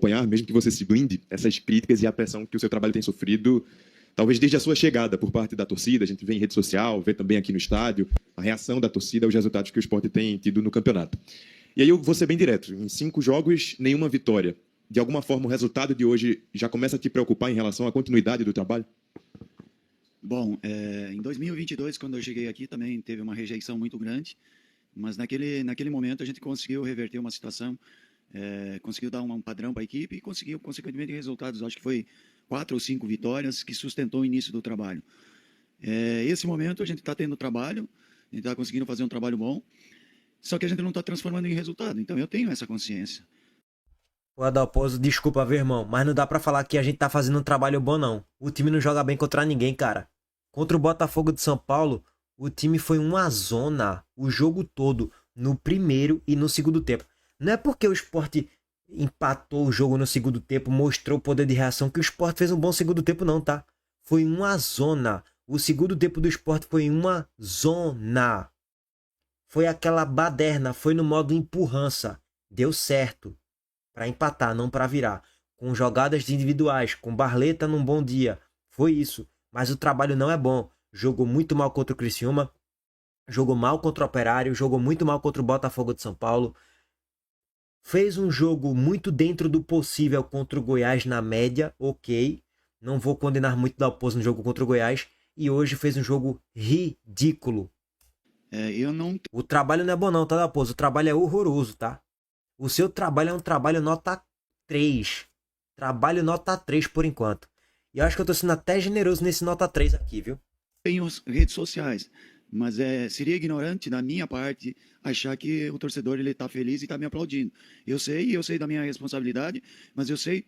acompanhar, mesmo que você se blinde, essas críticas e a pressão que o seu trabalho tem sofrido, talvez desde a sua chegada por parte da torcida. A gente vê em rede social, vê também aqui no estádio, a reação da torcida aos resultados que o Sport tem tido no campeonato. E aí eu vou ser bem direto, em 5 jogos, nenhuma vitória. De alguma forma, o resultado de hoje já começa a te preocupar em relação à continuidade do trabalho? Bom, em 2022, quando eu cheguei aqui, também teve uma rejeição muito grande, mas naquele momento a gente conseguiu reverter uma situação, conseguiu dar um padrão para a equipe e conseguiu, consequentemente, resultados. Acho que foi 4 ou 5 vitórias que sustentou o início do trabalho. Esse momento a gente está tendo trabalho, a gente está conseguindo fazer um trabalho bom, só que a gente não está transformando em resultado. Então eu tenho essa consciência. O Adalpozo, desculpa, ver, irmão, mas não dá pra falar que a gente tá fazendo um trabalho bom, não. O time não joga bem contra ninguém, cara. Contra o Botafogo de São Paulo, o time foi uma zona o jogo todo, no primeiro e no segundo tempo. Não é porque o Sport empatou o jogo no segundo tempo, mostrou o poder de reação, que o Sport fez um bom segundo tempo, não, tá? Foi uma zona. O segundo tempo do Sport foi uma zona. Foi aquela baderna, foi no modo empurrança. Deu certo. Para empatar, não para virar. Com jogadas individuais, com Barleta num bom dia. Foi isso. Mas o trabalho não é bom. Jogou muito mal contra o Criciúma. Jogou mal contra o Operário. Jogou muito mal contra o Botafogo de São Paulo. Fez um jogo muito dentro do possível contra o Goiás na média. Ok. Não vou condenar muito da Dalpozo no jogo contra o Goiás. E hoje fez um jogo ridículo. Eu não. O trabalho não é bom não, tá, Dalpozo? O trabalho é horroroso, tá? O seu trabalho é um trabalho nota 3. Trabalho nota 3 por enquanto. E eu acho que eu tô sendo até generoso nesse nota 3 aqui, viu? Tenho as redes sociais, mas seria ignorante da minha parte achar que o torcedor ele está feliz e está me aplaudindo. Eu sei da minha responsabilidade, mas eu sei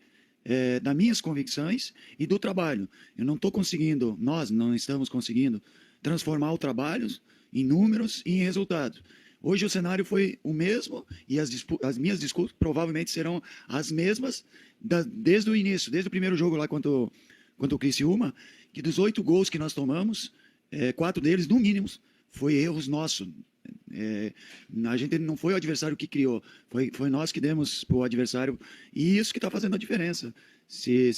das minhas convicções e do trabalho. Eu não estou conseguindo, nós não estamos conseguindo transformar o trabalho em números e em resultados. Hoje o cenário foi o mesmo e as minhas disputas provavelmente serão as mesmas desde o início, desde o primeiro jogo lá contra o Criciúma, que dos 8 gols que nós tomamos, 4 deles, no mínimo, foi erros nossos. A gente não foi o adversário que criou, foi nós que demos para o adversário, e isso que está fazendo a diferença. Se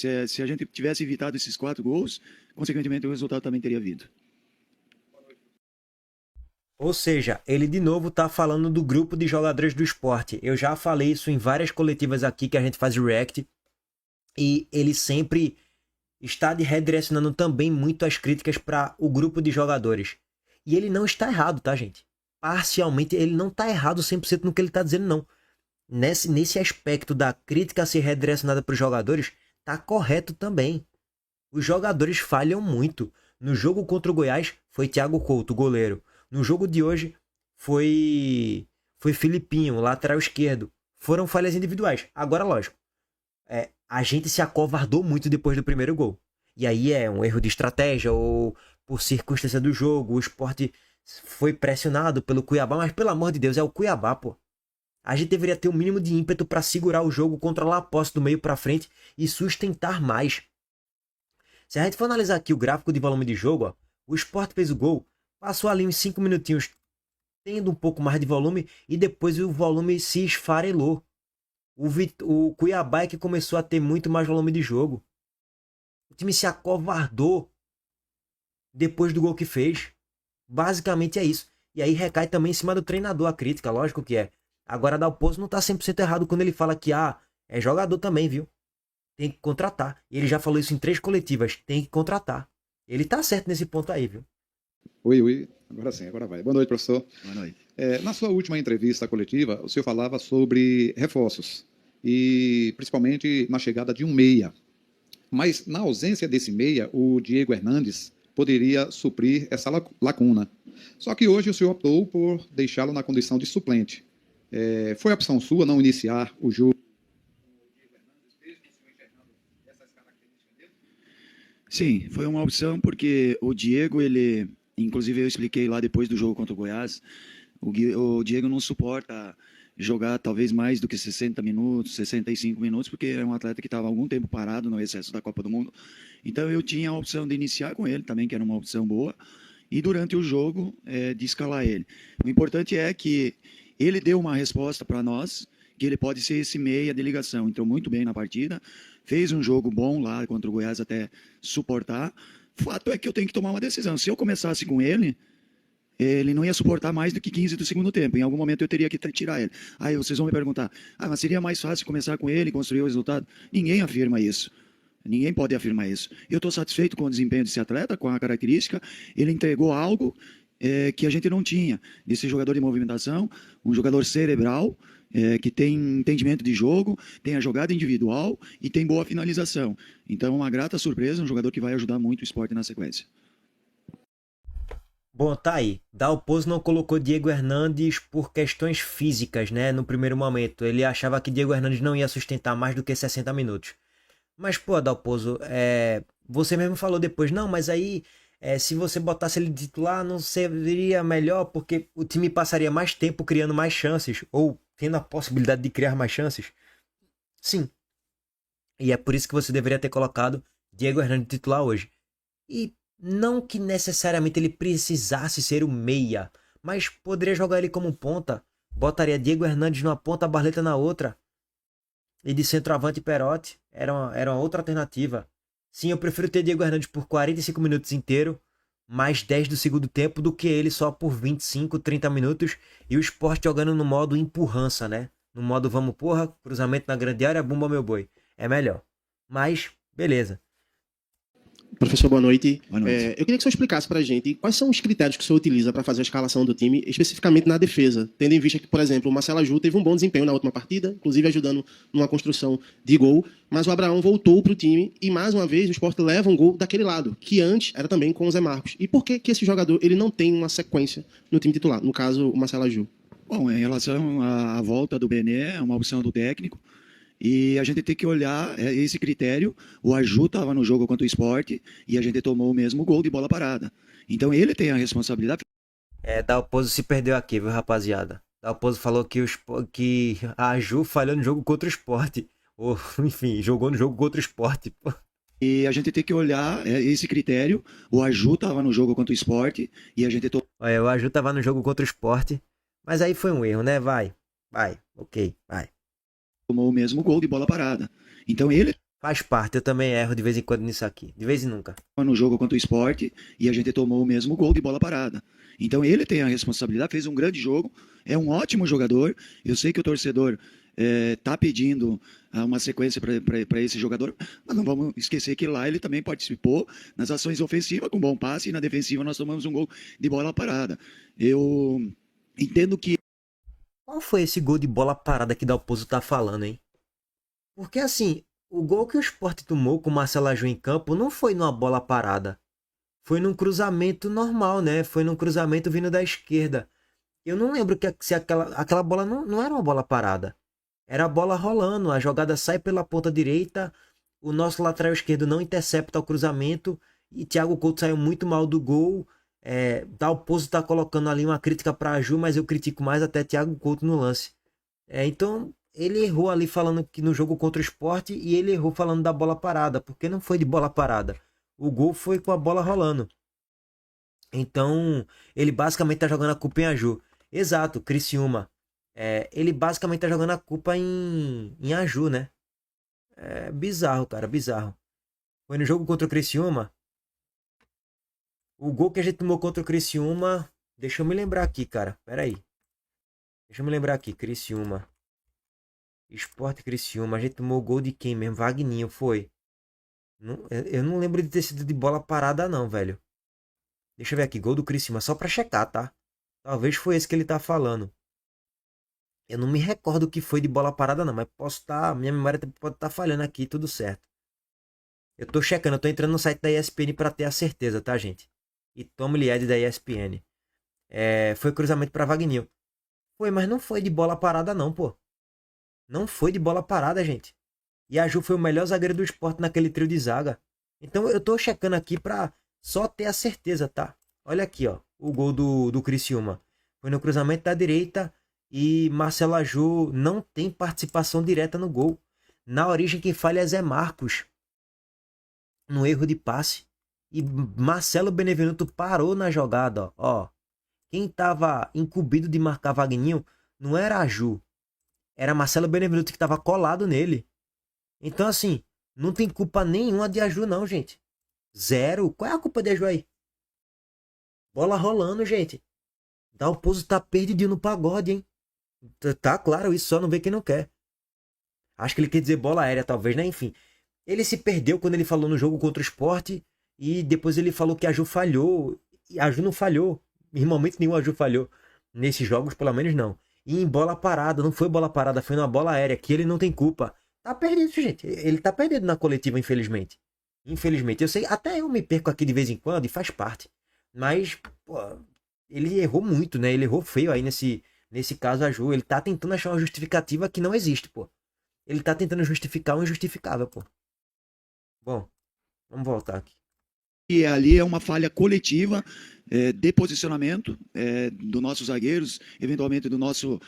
a gente tivesse evitado esses 4 gols, consequentemente o resultado também teria vindo. Ou seja, ele de novo tá falando do grupo de jogadores do esporte. Eu já falei isso em várias coletivas aqui que a gente faz react. E ele sempre está redirecionando também muito as críticas para o grupo de jogadores. E ele não está errado, tá, gente? Parcialmente, ele não está errado 100% no que ele está dizendo, não. Nesse aspecto da crítica ser redirecionada para os jogadores, tá correto também. Os jogadores falham muito. No jogo contra o Goiás, foi Thiago Couto, goleiro. No jogo de hoje, foi Filipinho, lateral esquerdo. Foram falhas individuais. Agora, lógico, a gente se acovardou muito depois do primeiro gol. E aí é um erro de estratégia ou por circunstância do jogo. O Sport foi pressionado pelo Cuiabá, mas pelo amor de Deus, é o Cuiabá, pô. A gente deveria ter o mínimo de ímpeto para segurar o jogo, controlar a posse do meio para frente e sustentar mais. Se a gente for analisar aqui o gráfico de volume de jogo, ó, o Sport fez o gol, passou ali uns 5 minutinhos tendo um pouco mais de volume e depois o volume se esfarelou. O Cuiabá é que começou a ter muito mais volume de jogo. O time se acovardou depois do gol que fez. Basicamente é isso. E aí recai também em cima do treinador a crítica, lógico que é. Agora Dalpozo não tá 100% errado quando ele fala que é jogador também, viu? Tem que contratar. E ele já falou isso em 3 coletivas. Tem que contratar. Ele tá certo nesse ponto aí, viu? Oi. Agora sim, agora vai. Boa noite, professor. Boa noite. Na sua última entrevista coletiva, o senhor falava sobre reforços, e principalmente na chegada de um meia. Mas, na ausência desse meia, o Diego Hernandes poderia suprir essa lacuna. Só que hoje o senhor optou por deixá-lo na condição de suplente. Foi opção sua não iniciar o jogo? Sim, foi uma opção porque o Diego, ele, inclusive eu expliquei lá depois do jogo contra o Goiás, o Diego não suporta jogar talvez mais do que 60 minutos, 65 minutos, porque é um atleta que estava há algum tempo parado no recesso da Copa do Mundo. Então eu tinha a opção de iniciar com ele também, que era uma opção boa, e durante o jogo de escalar ele. O importante é que ele deu uma resposta para nós que ele pode ser esse meia de ligação. Entrou muito bem na partida, fez um jogo bom lá contra o Goiás até suportar. Fato é que eu tenho que tomar uma decisão. Se eu começasse com ele não ia suportar mais do que 15 do segundo tempo. Em algum momento eu teria que tirar ele. Aí vocês vão me perguntar, mas seria mais fácil começar com ele e construir o resultado? Ninguém afirma isso. Ninguém pode afirmar isso. Eu estou satisfeito com o desempenho desse atleta, com a característica. Ele entregou algo que a gente não tinha. Desse jogador de movimentação, um jogador cerebral, que tem entendimento de jogo, tem a jogada individual e tem boa finalização. Então, uma grata surpresa, um jogador que vai ajudar muito o esporte na sequência. Bom, tá aí. Dalpozo não colocou Diego Hernandes por questões físicas, né? No primeiro momento. Ele achava que Diego Hernandes não ia sustentar mais do que 60 minutos. Mas, pô, Dalpozo, você mesmo falou depois, não, mas aí, se você botasse ele de titular, não seria melhor, porque o time passaria mais tempo criando mais chances, ou tendo a possibilidade de criar mais chances? Sim. E é por isso que você deveria ter colocado Diego Hernandes titular hoje. E não que necessariamente ele precisasse ser o meia, mas poderia jogar ele como ponta. Botaria Diego Hernandes numa ponta, Barleta na outra. E de centroavante Perotti era uma outra alternativa. Sim, eu prefiro ter Diego Hernandes por 45 minutos inteiro, mais 10 do segundo tempo, do que ele só por 25, 30 minutos. E o Sport jogando no modo empurrança, né? No modo vamos porra, cruzamento na grande área, bumba meu boi. É melhor. Mas, beleza. Professor, boa noite. Boa noite. Eu queria que o senhor explicasse para a gente quais são os critérios que o senhor utiliza para fazer a escalação do time, especificamente na defesa, tendo em vista que, por exemplo, o Marcelo Aju teve um bom desempenho na última partida, inclusive ajudando numa construção de gol, mas o Abraão voltou para o time e, mais uma vez, o Sport leva um gol daquele lado, que antes era também com o Zé Marcos. E por que esse jogador ele não tem uma sequência no time titular? No caso, o Marcelo Aju. Bom, em relação à volta do Bené, é uma opção do técnico. E a gente tem que olhar esse critério. O Aju estava no jogo contra o Sport e a gente tomou o mesmo gol de bola parada. Então ele tem a responsabilidade. Dalpozo se perdeu aqui, viu, rapaziada? Dalpozo falou que a Aju falhou no jogo contra o Sport. Ou, enfim, jogou no jogo contra o Sport. E a gente tem que olhar esse critério. O Aju estava no jogo contra o Sport e a gente Olha, o Aju tava no jogo contra o Sport, mas aí foi um erro, né? Vai, ok, vai. tomou o mesmo gol de bola parada. Então ele Faz parte, eu também erro de vez em quando nisso aqui. De vez em nunca. estava no jogo contra o Sport e a gente tomou o mesmo gol de bola parada. Então ele tem a responsabilidade, fez um grande jogo, é um ótimo jogador. Eu sei que o torcedor está pedindo uma sequência para esse jogador, mas não vamos esquecer que lá ele também participou nas ações ofensivas com bom passe e na defensiva nós tomamos um gol de bola parada. Eu entendo que Qual foi esse gol de bola parada que Dalpozo tá falando, hein? Porque assim, o gol que o Sport tomou com o Marcelo Aju em campo não foi numa bola parada. Foi num cruzamento normal, né? Foi num cruzamento vindo da esquerda. Eu não lembro se aquela bola não era uma bola parada. Era a bola rolando, a jogada sai pela ponta direita, o nosso lateral esquerdo não intercepta o cruzamento e Thiago Couto saiu muito mal do gol. Dalpozo tá colocando ali uma crítica para a Ju, mas eu critico mais até Thiago Couto no lance. Então, ele errou ali falando que no jogo contra o Sport e ele errou falando da bola parada, porque não foi de bola parada. O gol foi com a bola rolando. Então, ele basicamente tá jogando a culpa em Aju. Exato, Criciúma. Ele basicamente tá jogando a culpa em Aju, né? É bizarro, cara, bizarro. Foi no jogo contra o Criciúma. O gol que a gente tomou contra o Criciúma... Deixa eu me lembrar aqui, cara. Pera aí. Deixa eu me lembrar aqui. Criciúma. Sport Criciúma. A gente tomou o gol de quem mesmo? Vagninho, foi. Eu não lembro de ter sido de bola parada, não, velho. Deixa eu ver aqui. Gol do Criciúma. Só pra checar, tá? Talvez foi esse que ele tá falando. Eu não me recordo que foi de bola parada, não. Mas posso estar... Minha memória pode estar falhando aqui. Tudo certo. Eu tô checando. Eu tô entrando no site da ESPN pra ter a certeza, tá, gente? E Tom Lied da ESPN. Foi cruzamento pra Vagninho. Foi, mas não foi de bola parada, não, pô. Não foi de bola parada, gente. E a Ju foi o melhor zagueiro do Sport naquele trio de zaga. Então eu tô checando aqui pra só ter a certeza, tá? Olha aqui, ó. O gol do Criciúma. Foi no cruzamento da direita e Marcelo Aju não tem participação direta no gol. Na origem quem falha é Zé Marcos. No erro de passe. E Marcelo Benevenuto parou na jogada, ó. Quem tava incumbido de marcar Vagninho não era Aju. era Marcelo Benevenuto que tava colado nele. Então, assim, não tem culpa nenhuma de Aju, não, gente. Zero. Qual é a culpa de Aju aí? Bola rolando, gente. Dalpozo tá perdidinho no pagode, hein? Tá claro isso, só não vê quem não quer. Acho que ele quer dizer bola aérea, talvez, né? Enfim. Ele se perdeu quando ele falou no jogo contra o Sport. E depois ele falou que a Aju falhou. E a Aju não falhou. Em momento nenhum a Aju falhou. Nesses jogos, pelo menos, não. E em bola parada. Não foi bola parada, foi numa bola aérea. Que ele não tem culpa. Tá perdido, gente. Ele tá perdido na coletiva, infelizmente. Infelizmente. Eu sei, até eu me perco aqui de vez em quando e faz parte. Mas, pô, ele errou muito, né? Ele errou feio aí nesse caso, a Ju. Ele tá tentando achar uma justificativa que não existe, pô. Ele tá tentando justificar o injustificável, pô. Bom, vamos voltar aqui. E ali é uma falha coletiva de posicionamento dos nossos zagueiros, eventualmente do nosso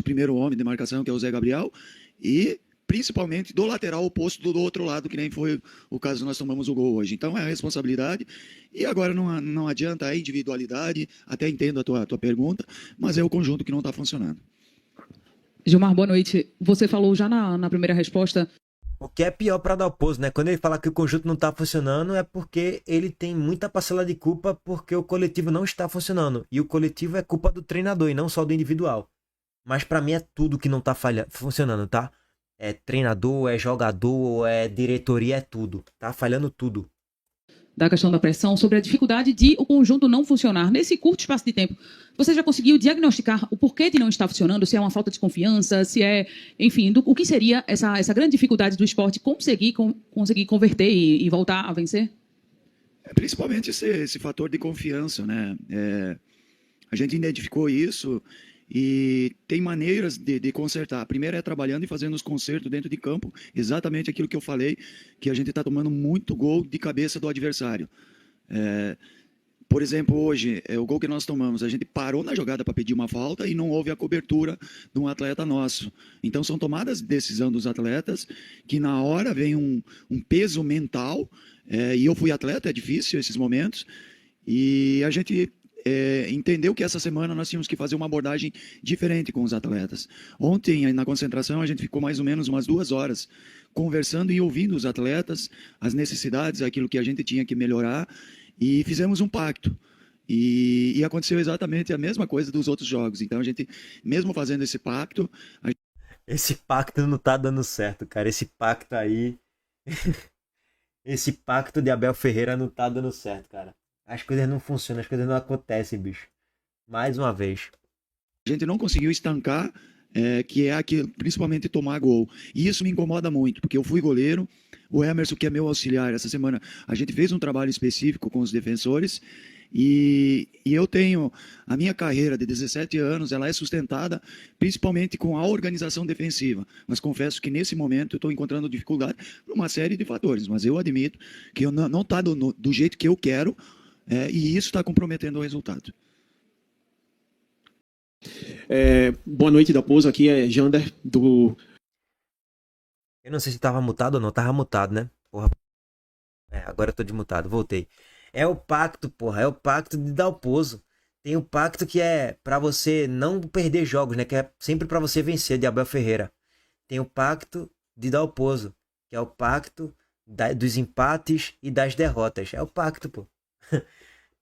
primeiro homem de marcação, que é o Zé Gabriel, e principalmente do lateral oposto do outro lado, que nem foi o caso que nós tomamos o gol hoje. Então é a responsabilidade, e agora não adianta a individualidade, até entendo a tua pergunta, mas é o conjunto que não está funcionando. Gilmar, boa noite. Você falou já na primeira resposta. O que é pior para Dalpozo, né? Quando ele fala que o conjunto não tá funcionando, é porque ele tem muita parcela de culpa porque o coletivo não está funcionando. E o coletivo é culpa do treinador e não só do individual. Mas para mim é tudo que não tá funcionando, tá? É treinador, é jogador, é diretoria, é tudo. Tá falhando tudo. Da questão da pressão, sobre a dificuldade de o conjunto não funcionar nesse curto espaço de tempo. Você já conseguiu diagnosticar o porquê de não estar funcionando? Se é uma falta de confiança, se é, enfim, o que seria essa grande dificuldade do esporte conseguir converter e voltar a vencer? Principalmente esse fator de confiança, né? A gente identificou isso e tem maneiras de consertar. A primeira é trabalhando e fazendo os consertos dentro de campo, exatamente aquilo que eu falei, que a gente está tomando muito gol de cabeça do adversário. Por exemplo, hoje, o gol que nós tomamos, a gente parou na jogada para pedir uma falta e não houve a cobertura de um atleta nosso. Então, são tomadas de decisão dos atletas que, na hora, vem um peso mental, e eu fui atleta, é difícil esses momentos, e a gente entendeu que essa semana nós tínhamos que fazer uma abordagem diferente com os atletas. Ontem, na concentração, a gente ficou mais ou menos umas 2 horas conversando e ouvindo os atletas, as necessidades, aquilo que a gente tinha que melhorar, e fizemos um pacto. E aconteceu exatamente a mesma coisa dos outros jogos. Então, a gente, mesmo fazendo esse pacto... Esse pacto não tá dando certo, cara. Esse pacto aí... Esse pacto de Abel Ferreira não tá dando certo, cara. As coisas não funcionam, as coisas não acontecem, bicho. Mais uma vez. A gente não conseguiu estancar, que é aqui, principalmente tomar gol. E isso me incomoda muito, porque eu fui goleiro, o Emerson, que é meu auxiliar, essa semana a gente fez um trabalho específico com os defensores, e eu tenho, a minha carreira de 17 anos, ela é sustentada principalmente com a organização defensiva. Mas confesso que nesse momento eu estou encontrando dificuldade por uma série de fatores, mas eu admito que eu não está do jeito que eu quero, e isso está comprometendo o resultado. Boa noite, Dalpozo. Aqui é Jander, do... Eu não sei se tava mutado ou não. Tava mutado, né? Porra. Agora eu tô desmutado. Voltei. É o pacto, porra. É o pacto de Dalpozo. Tem o pacto que é pra você não perder jogos, né? Que é sempre pra você vencer, de Abel Ferreira. Tem o pacto de Dalpozo, que é o pacto dos empates e das derrotas. É o pacto, pô.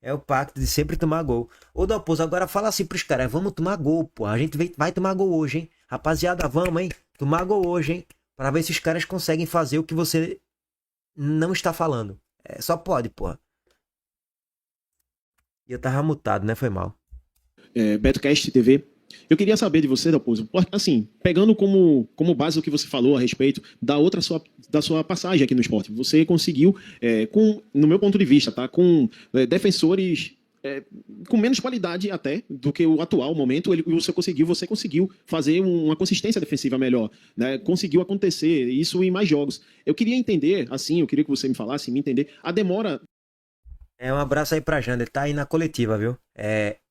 É o pacto de sempre tomar gol. Ô, Dalpozo, agora fala assim pros caras. Vamos tomar gol, pô. A gente vai tomar gol hoje, hein? Rapaziada, vamos, hein? Tomar gol hoje, hein? Pra ver se os caras conseguem fazer o que você não está falando. Só pode, pô. E eu tava mutado, né? Foi mal. BetoCast TV. Eu queria saber de você, Dalpozo, assim, pegando como base o que você falou a respeito da sua passagem aqui no esporte. Você conseguiu, no meu ponto de vista, tá, com defensores com menos qualidade até do que o atual momento, você conseguiu fazer uma consistência defensiva melhor, né? Conseguiu acontecer isso em mais jogos. Eu queria entender, assim, eu queria que você me falasse, me entender, a demora... Um abraço aí pra Jander, tá aí na coletiva, viu?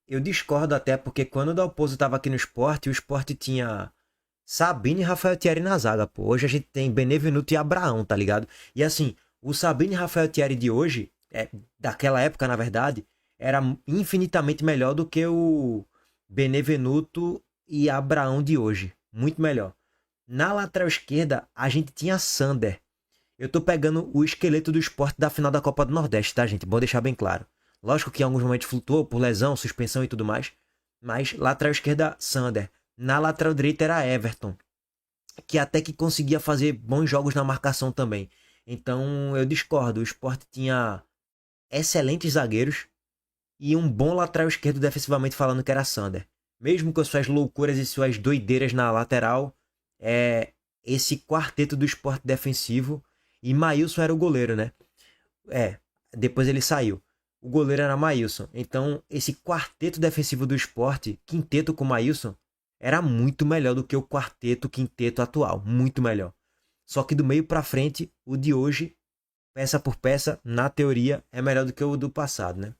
Eu discordo até porque quando o Dalpozo tava aqui no esporte, o esporte tinha Sabino e Rafael Thierry na zaga, pô. Hoje a gente tem Benevenuto e Abraão, tá ligado? E assim, o Sabino e Rafael Thierry de hoje, daquela época, na verdade, era infinitamente melhor do que o Benevenuto e Abraão de hoje. Muito melhor. Na lateral esquerda, a gente tinha Sander. Eu tô pegando o esqueleto do Sport da final da Copa do Nordeste, tá, gente? Bom deixar bem claro. Lógico que em alguns momentos flutuou por lesão, suspensão e tudo mais. Mas lateral esquerda, Sander. Na lateral direita era Everton, que até que conseguia fazer bons jogos na marcação também. Então eu discordo. O Sport tinha excelentes zagueiros e um bom lateral esquerdo defensivamente falando, que era Sander. Mesmo com suas loucuras e suas doideiras na lateral, esse quarteto do Sport defensivo, e Maílson era o goleiro, né? Depois ele saiu. O goleiro era Maílson. Então esse quarteto defensivo do Sport, quinteto com Maílson, era muito melhor do que o quinteto atual. Muito melhor. Só que do meio pra frente, o de hoje, peça por peça, na teoria, é melhor do que o do passado, né?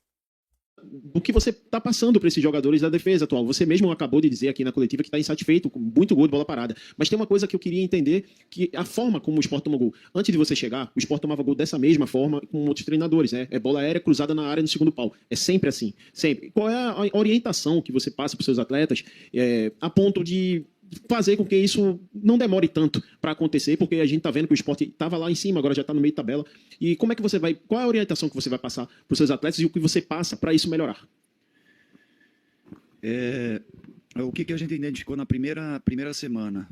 Do que você está passando para esses jogadores da defesa atual. Você mesmo acabou de dizer aqui na coletiva que está insatisfeito com muito gol de bola parada. Mas tem uma coisa que eu queria entender, que a forma como o Sport tomou gol. Antes de você chegar, o Sport tomava gol dessa mesma forma com outros treinadores, né? É bola aérea cruzada na área no segundo pau. É sempre assim. Sempre. Qual é a orientação que você passa para os seus atletas a ponto de fazer com que isso não demore tanto para acontecer, porque a gente está vendo que o Sport estava lá em cima, agora já está no meio de tabela. E como é que você vai, qual é a orientação que você vai passar para os seus atletas e o que você passa para isso melhorar? O que a gente identificou na primeira semana?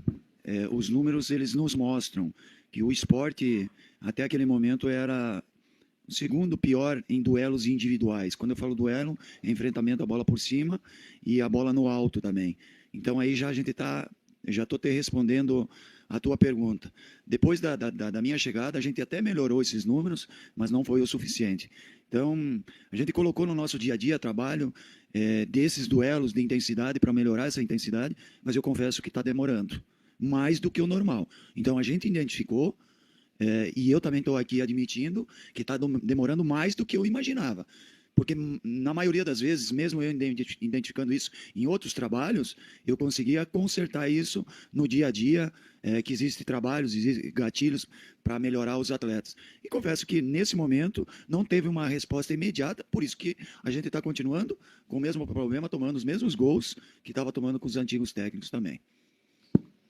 Os números, eles nos mostram que o Sport, até aquele momento, era o segundo pior em duelos individuais. Quando eu falo duelo, é enfrentamento, a bola por cima e a bola no alto também. Então aí já estou te respondendo a tua pergunta. Depois da minha chegada, a gente até melhorou esses números, mas não foi o suficiente. Então, a gente colocou no nosso dia a dia trabalho desses duelos de intensidade para melhorar essa intensidade, mas eu confesso que está demorando mais do que o normal. Então, a gente identificou, e eu também estou aqui admitindo, que está demorando mais do que eu imaginava. Porque, na maioria das vezes, mesmo eu identificando isso em outros trabalhos, eu conseguia consertar isso no dia a dia, que existem trabalhos, existem gatilhos para melhorar os atletas. E confesso que, nesse momento, não teve uma resposta imediata, por isso que a gente está continuando com o mesmo problema, tomando os mesmos gols que estava tomando com os antigos técnicos também.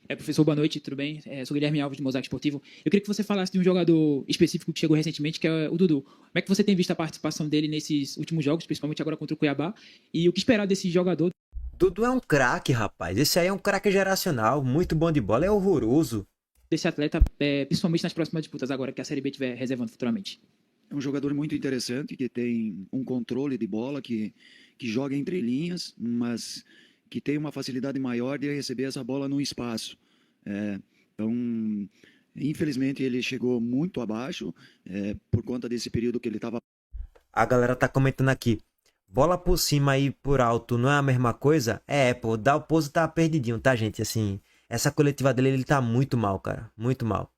Professor, boa noite, tudo bem? Sou Guilherme Alves, do Mosaico Esportivo. Eu queria que você falasse de um jogador específico que chegou recentemente, que é o Dudu. Como é que você tem visto a participação dele nesses últimos jogos, principalmente agora contra o Cuiabá? E o que esperar desse jogador? Dudu é um craque, rapaz. Esse aí é um craque geracional, muito bom de bola, é horroroso. Desse atleta, principalmente nas próximas disputas agora que a Série B estiver reservando futuramente. É um jogador muito interessante, que tem um controle de bola, que joga entre linhas, mas que tem uma facilidade maior de receber essa bola no espaço. Então, infelizmente, ele chegou muito abaixo por conta desse período que ele estava. A galera tá comentando aqui. Bola por cima e por alto não é a mesma coisa? Pô, o Dalpozo tá perdidinho, tá, gente? Assim, essa coletiva dele, ele tá muito mal, cara. Muito mal.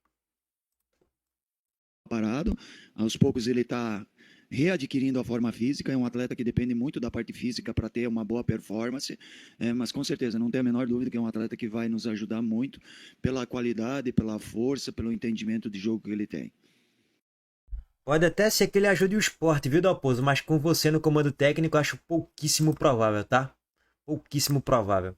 Parado. Aos poucos ele está readquirindo a forma física. É um atleta que depende muito da parte física para ter uma boa performance, mas com certeza, não tenho a menor dúvida que é um atleta que vai nos ajudar muito pela qualidade, pela força, pelo entendimento de jogo que ele tem. Pode até ser que ele ajude o Sport, viu, Dalpozo? Mas com você no comando técnico, acho pouquíssimo provável, tá? Pouquíssimo provável.